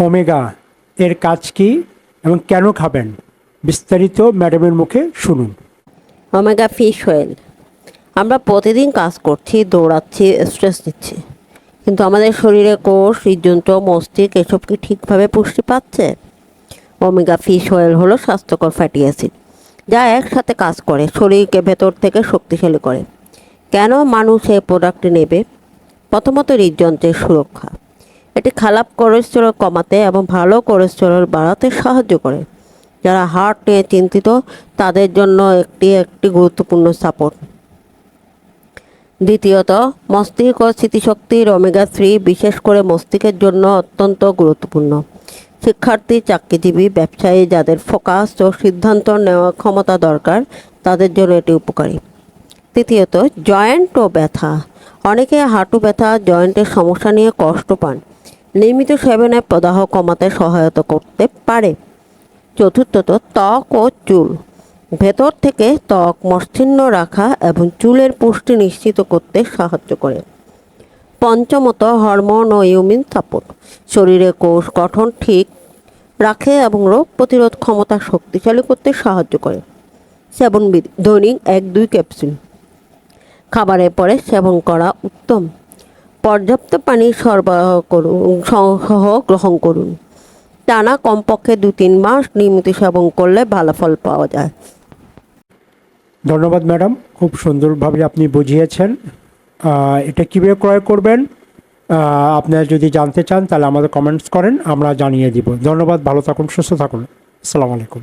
Omega এর কাজ কি এবং কেন খাবেন, বিস্তারিত ম্যাডামের মুখে শুনুন। Omega fish oil. আমরা প্রতিদিন কাজ করছি, দৌড়াচ্ছি, স্ট্রেস নিচ্ছি, কিন্তু আমাদের শরীরে কোষ, হৃদযন্ত্র, মস্তিষ্ক এসব কি ঠিকভাবে পুষ্টি পাচ্ছে? ওমেগা ফিশ অয়েল হলো স্বাস্থ্যকর ফ্যাটি অ্যাসিড যা একসাথে কাজ করে শরীরকে ভেতর থেকে শক্তিশালী করে। কেন মানুষ এই প্রোডাক্টটি নেবে? প্রথমত, হৃদযন্ত্রের সুরক্ষা। এটি খারাপ কোলেস্টেরল কমাতে এবং ভালো কোলেস্টেরল বাড়াতে সাহায্য করে। যারা হার্ট নিয়ে চিন্তিত তাদের জন্য একটি গুরুত্বপূর্ণ সাপোর্ট। দ্বিতীয়ত, মস্তিষ্ক ও স্মৃতিশক্তির ওমেগা-3 বিশেষ করে মস্তিষ্কের জন্য অত্যন্ত গুরুত্বপূর্ণ। শিক্ষার্থী, চাকরিজীবী, ব্যবসায়ী যাদের ফোকাস ও সিদ্ধান্ত নেওয়ার ক্ষমতা দরকার তাদের জন্য এটি উপকারী। তৃতীয়ত, জয়েন্ট ও ব্যথা। অনেকে হাঁটু ব্যথা, জয়েন্টের সমস্যা নিয়ে কষ্ট পান। নিয়মিত সেবনে প্রদাহ কমাতে সহায়তা করতে পারে। চতুর্থত, ত্বক ও চুল। ভেতর থেকে ত্বক মসৃণ রাখা এবং চুলের পুষ্টি নিশ্চিত করতে সাহায্য করে। পঞ্চমত, হরমোন ও ইমিউন সাপোর্ট। শরীরে কোষ গঠন ঠিক রাখে এবং রোগ প্রতিরোধ ক্ষমতা শক্তিশালী করতে সাহায্য করে। সেবনবিধি: দৈনিক 1-2 ক্যাপসুল। খাবারের পরে সেবন করা উত্তম। পর্যাপ্ত পানি সরবরাহ সহ গ্রহণ করুন। টানা কমপক্ষে 2-3 মাস নিয়মিত সেবন করলে ভালো ফল পাওয়া যায়। ধন্যবাদ ম্যাডাম, খুব সুন্দরভাবে আপনি বুঝিয়েছেন। এটা কীভাবে ক্রয় করবেন আপনারা যদি জানতে চান তাহলে আমাদের কমেন্টস করেন, আমরা জানিয়ে দিব। ধন্যবাদ, ভালো থাকুন, সুস্থ থাকুন। আসসালামু আলাইকুম।